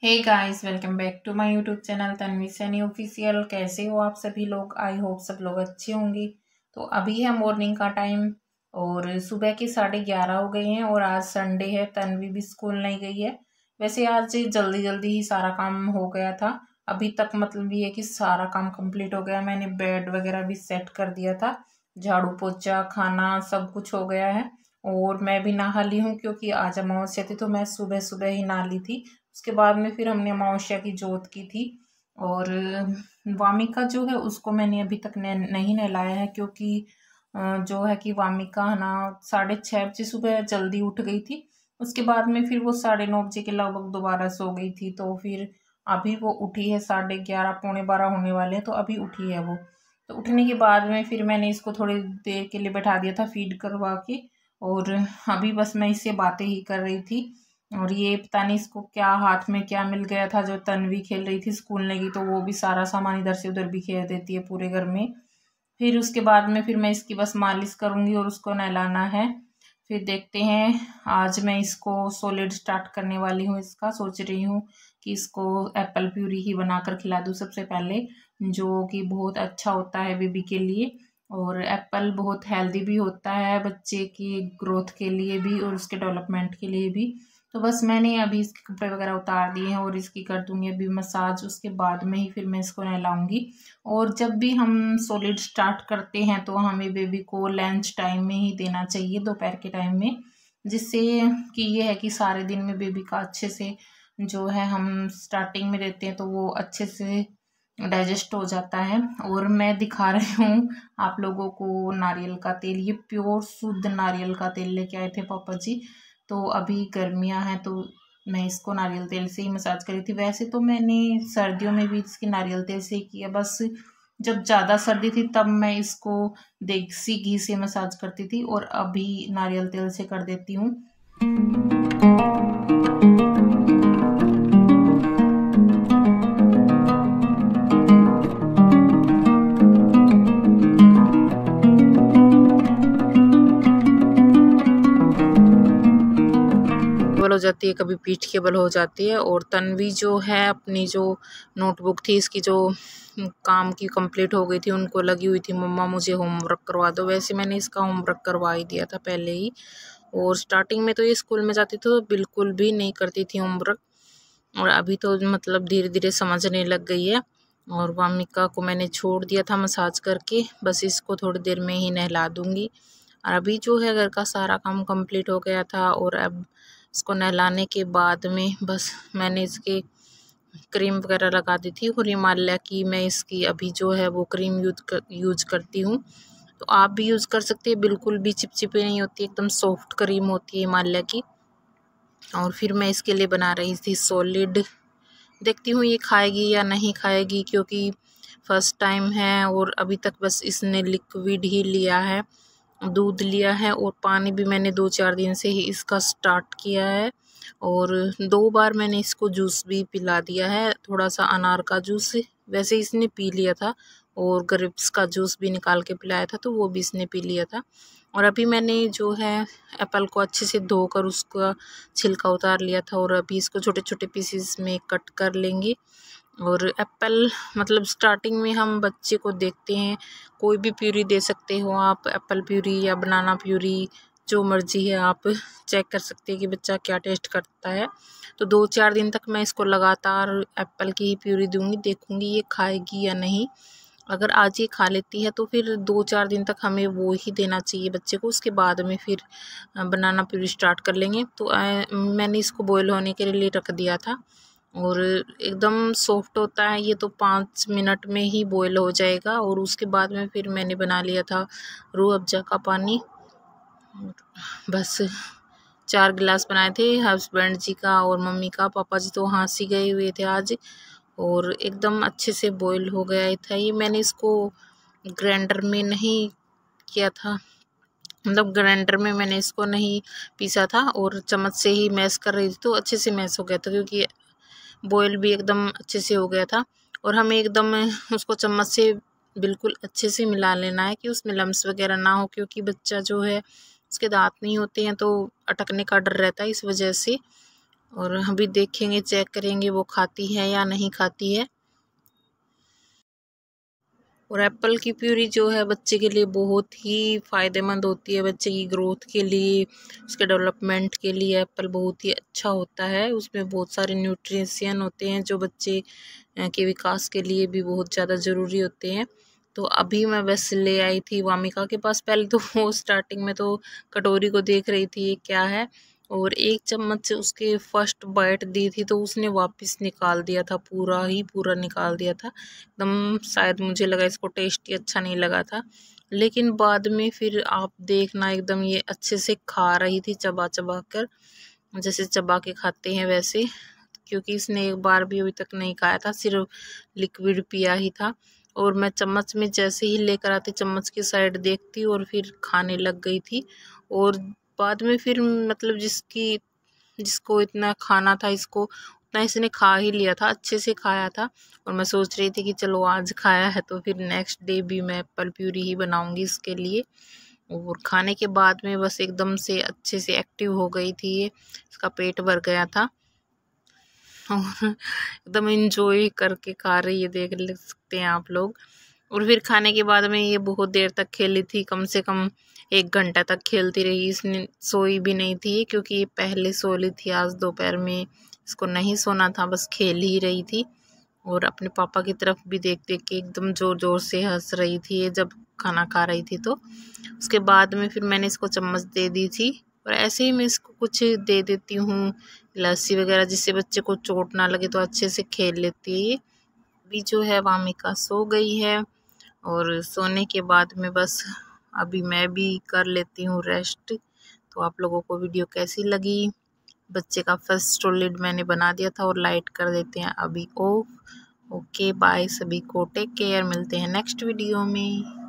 Hey guys, welcome back to my YouTube channel Tanvi Saini official. कैसे हो आप सभी लोग? आई होप सब लोग अच्छे होंगे। तो अभी है मॉर्निंग का टाइम और सुबह के 11:30 हो गए हैं और आज संडे है। तन्वी भी स्कूल नहीं गई है। वैसे आज जल्दी जल्दी ही सारा काम हो गया था। अभी तक मतलब ये है कि सारा काम कंप्लीट हो गया। मैंने बेड वगैरह भी सेट कर दिया था, झाड़ू पोछा खाना सब कुछ हो गया है। और मैं भी नहा ली हूँ क्योंकि आज अमावस्या थी, तो मैं सुबह सुबह ही नहा ली थी। उसके बाद में फिर हमने अमावस्या की जोत की थी। और वामिका जो है उसको मैंने अभी तक नहीं नहलाया है, क्योंकि जो है कि वामिका है ना 6:30 बजे सुबह जल्दी उठ गई थी। उसके बाद में फिर वो 9:30 बजे के लगभग दोबारा सो गई थी। तो फिर अभी वो उठी है 11:30 11:45 होने वाले हैं, तो अभी उठी है वो। तो उठने के बाद में फिर मैंने इसको थोड़ी देर के लिए बैठा दिया था फीड करवा के। और अभी बस मैं इससे बातें ही कर रही थी। और ये पता नहीं इसको क्या हाथ में क्या मिल गया था, जो तन्वी खेल रही थी स्कूल नहीं गई तो वो भी सारा सामान इधर से उधर बिखेर देती है पूरे घर में। फिर उसके बाद में फिर मैं इसकी बस मालिश करूँगी और उसको नहलाना है। फिर देखते हैं। आज मैं इसको सॉलिड स्टार्ट करने वाली हूँ। इसका सोच रही हूँ कि इसको एप्पल प्यूरी ही बनाकर खिला दूँ सबसे पहले, जो कि बहुत अच्छा होता है बेबी के लिए। और एप्पल बहुत हेल्दी भी होता है बच्चे की ग्रोथ के लिए भी और उसके डेवलपमेंट के लिए भी। तो बस मैंने अभी इसके कपड़े वगैरह उतार दिए हैं और इसकी कर दूंगी अभी मसाज। उसके बाद में ही फिर मैं इसको नहलाऊंगी। और जब भी हम सॉलिड स्टार्ट करते हैं तो हमें बेबी को लंच टाइम में ही देना चाहिए, दोपहर के टाइम में, जिससे कि ये है कि सारे दिन में बेबी का अच्छे से जो है हम स्टार्टिंग में देते हैं तो वो अच्छे से डाइजेस्ट हो जाता है। और मैं दिखा रही हूँ आप लोगों को नारियल का तेल। ये प्योर शुद्ध नारियल का तेल लेके आए थे पापा जी। तो अभी गर्मियाँ हैं तो मैं इसको नारियल तेल से ही मसाज करी थी। वैसे तो मैंने सर्दियों में भी इसकी नारियल तेल से ही किया, बस जब ज़्यादा सर्दी थी तब मैं इसको देसी घी से मसाज करती थी और अभी नारियल तेल से कर देती हूँ। हो जाती है, कभी पीठ के बल हो जाती है। और तन्वी जो है अपनी जो नोटबुक थी इसकी जो काम की कंप्लीट हो गई थी, उनको लगी हुई थी मम्मा मुझे होमवर्क करवा दो। वैसे मैंने इसका होमवर्क करवा ही दिया था पहले ही। और स्टार्टिंग में तो ये स्कूल में जाती थी तो बिल्कुल भी नहीं करती थी होमवर्क, और अभी तो मतलब धीरे धीरे समझने लग गई है। और वामिका को मैंने छोड़ दिया था मसाज करके, बस इसको थोड़ी देर में ही नहला दूंगी। और अभी जो है घर का सारा काम कंप्लीट हो गया था और अब इसको नहलाने के बाद में बस मैंने इसके क्रीम वगैरह लगा दी थी। और हिमालय की मैं इसकी अभी जो है वो क्रीम यूज करती हूँ, तो आप भी यूज़ कर सकते हैं। बिल्कुल भी चिपचिपी नहीं होती, एकदम सॉफ्ट क्रीम होती है हिमालय की। और फिर मैं इसके लिए बना रही थी सॉलिड। देखती हूँ ये खाएगी या नहीं खाएगी, क्योंकि फर्स्ट टाइम है और अभी तक बस इसने लिक्विड ही लिया है, दूध लिया है। और पानी भी मैंने 2-4 दिन से ही इसका स्टार्ट किया है। और 2 बार मैंने इसको जूस भी पिला दिया है, थोड़ा सा अनार का जूस वैसे इसने पी लिया था, और ग्रेप्स का जूस भी निकाल के पिलाया था तो वो भी इसने पी लिया था। और अभी मैंने जो है एप्पल को अच्छे से धोकर उसका छिलका उतार लिया था और अभी इसको छोटे छोटे पीसेस में कट कर लेंगे। और एप्पल मतलब स्टार्टिंग में हम बच्चे को देखते हैं, कोई भी प्यूरी दे सकते हो आप, एप्पल प्यूरी या बनाना प्यूरी, जो मर्जी है आप चेक कर सकते हैं कि बच्चा क्या टेस्ट करता है। तो 2-4 दिन तक मैं इसको लगातार एप्पल की ही प्यूरी दूंगी, देखूंगी ये खाएगी या नहीं। अगर आज ये खा लेती है तो फिर 2-4 दिन तक हमें वो ही देना चाहिए बच्चे को, उसके बाद में फिर बनाना प्यूरी स्टार्ट कर लेंगे। तो मैंने इसको बॉयल होने के लिए रख दिया था और एकदम सॉफ्ट होता है ये, तो 5 मिनट में ही बॉयल हो जाएगा। और उसके बाद में फिर मैंने बना लिया था रूह अफ़ज़ा का पानी। बस 4 गिलास बनाए थे, हस्बैंड जी का और मम्मी का। पापा जी तो हाँसी गए हुए थे आज, और एकदम अच्छे से बॉयल हो गया था ये। मैंने इसको ग्राइंडर में नहीं किया था, मतलब ग्राइंडर में मैंने इसको नहीं पीसा था और चम्मच से ही मैश कर रही थी, तो अच्छे से मैश हो गया था, क्योंकि बॉयल भी एकदम अच्छे से हो गया था। और हमें एकदम उसको चम्मच से बिल्कुल अच्छे से मिला लेना है कि उसमें लम्स वगैरह ना हो, क्योंकि बच्चा जो है उसके दांत नहीं होते हैं तो अटकने का डर रहता है इस वजह से। और अभी देखेंगे, चेक करेंगे वो खाती है या नहीं खाती है। और एप्पल की प्यूरी जो है बच्चे के लिए बहुत ही फ़ायदेमंद होती है, बच्चे की ग्रोथ के लिए, उसके डेवलपमेंट के लिए एप्पल बहुत ही अच्छा होता है। उसमें बहुत सारे न्यूट्रिशन होते हैं जो बच्चे के विकास के लिए भी बहुत ज़्यादा ज़रूरी होते हैं। तो अभी मैं बस ले आई थी वामिका के पास। पहले तो वो स्टार्टिंग में तो कटोरी को देख रही थी ये क्या है, और एक चम्मच से उसके फर्स्ट बाइट दी थी तो उसने वापस निकाल दिया था, पूरा निकाल दिया था एकदम। शायद मुझे लगा इसको टेस्ट ही अच्छा नहीं लगा था, लेकिन बाद में फिर आप देखना एकदम ये अच्छे से खा रही थी, चबा चबा कर, जैसे चबा के खाते हैं वैसे। क्योंकि इसने एक बार भी अभी तक नहीं खाया था, सिर्फ लिक्विड पिया ही था। और मैं चम्मच में जैसे ही लेकर आती, चम्मच की साइड देखती और फिर खाने लग गई थी। और बाद में फिर मतलब जिसको इतना खाना था, इसको उतना इसने खा ही लिया था, अच्छे से खाया था। और मैं सोच रही थी कि चलो आज खाया है तो फिर नेक्स्ट डे भी मैं एप्पल प्यूरी ही बनाऊंगी इसके लिए। और खाने के बाद में बस एकदम से अच्छे से एक्टिव हो गई थी ये, इसका पेट भर गया था और एकदम इंजॉय करके खा रही है, देख सकते हैं आप लोग। और फिर खाने के बाद में ये बहुत देर तक खेली थी, कम से कम 1 घंटा तक खेलती रही। इसने सोई भी नहीं थी क्योंकि ये पहले सो ली थी, आज दोपहर में इसको नहीं सोना था, बस खेल ही रही थी। और अपने पापा की तरफ भी देख देख के एकदम ज़ोर ज़ोर से हंस रही थी ये, जब खाना खा रही थी। तो उसके बाद में फिर मैंने इसको चम्मच दे दी थी। और ऐसे ही मैं इसको कुछ दे देती हूँ, लस्सी वगैरह, जिससे बच्चे को चोट ना लगे, तो अच्छे से खेल लेती है ये। अभी जो है वामिका सो गई है, और सोने के बाद में बस अभी मैं भी कर लेती हूँ रेस्ट। तो आप लोगों को वीडियो कैसी लगी? बच्चे का फर्स्ट टॉयलेट मैंने बना दिया था, और लाइट कर देते हैं अभी ऑफ। ओके बाय सभी को, टेक केयर, मिलते हैं नेक्स्ट वीडियो में।